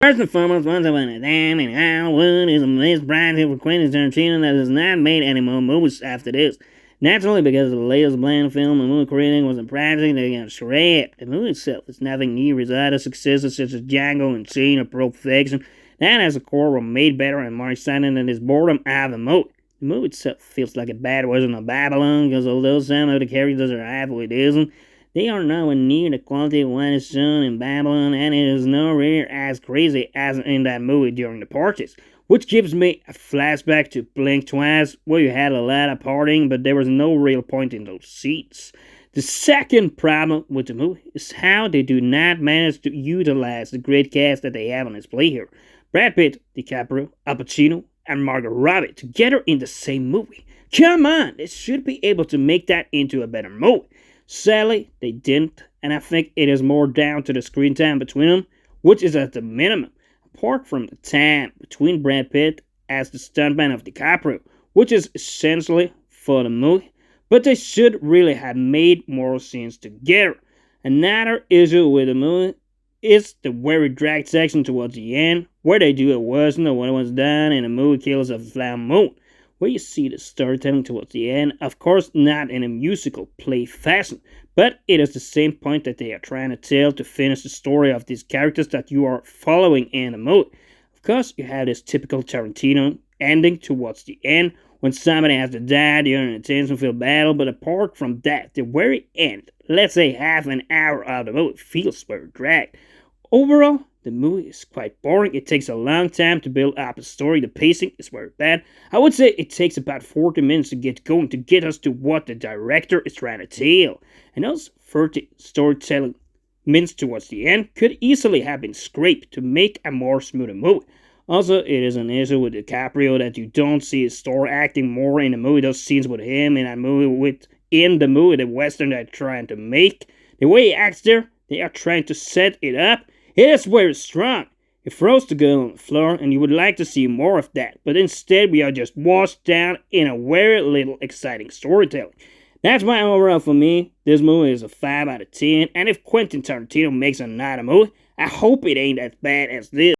First and foremost, once upon a time in Hollywood is a misbranding for Quentin Tarantino that has not made any more movies after this. Naturally, because the latest Bland film and movie creating was impractical, they got scrapped. The movie itself is nothing new, as other successes such as Django and Scene or Pulp Fiction, that as a core were made better and more exciting than this boredom out of the movie. The movie itself feels like a bad version of Babylon, because although some of the characters are halfway decent, they are nowhere near the quality of what is shown in Babylon, and it is nowhere as crazy as in that movie during the parties. Which gives me a flashback to Blink Twice, where you had a lot of partying, but there was no real point in those seats. The second problem with the movie is how they do not manage to utilize the great cast that they have on display here. Brad Pitt, DiCaprio, Al Pacino, and Margot Robbie together in the same movie. Come on, they should be able to make that into a better movie. Sadly, they didn't, and I think it is more down to the screen time between them, which is at the minimum, apart from the time between Brad Pitt as the stuntman of DiCaprio, which is essentially for the movie, but they should really have made more scenes together. Another issue with the movie is the very dragged section towards the end, where they do a version of what was done in the movie Killers of the Flower Moon, where you see the storytelling towards the end, of course not in a musical play fashion, but it is the same point that they are trying to tell to finish the story of these characters that you are following in the movie. Of course, you have this typical Tarantino ending towards the end, when somebody has to die during an tension-filled battle, but apart from that, the very end, let's say half an hour of the movie, feels very dragged. Overall, the movie is quite boring. It takes a long time to build up a story. The pacing is very bad. I would say it takes about 40 minutes to get going to get us to what the director is trying to tell. And those 30 storytelling minutes towards the end could easily have been scraped to make a more smoother movie. Also, it is an issue with DiCaprio that you don't see his story acting more in the movie. Those scenes with him in that movie, within the movie, the western they're trying to make. The way he acts there, they are trying to set it up. It is very strong. He throws the girl on the floor, and you would like to see more of that, but instead we are just washed down in a very little exciting storytelling. That's my overall for me. This movie is a 5 out of 10, and if Quentin Tarantino makes another movie, I hope it ain't as bad as this.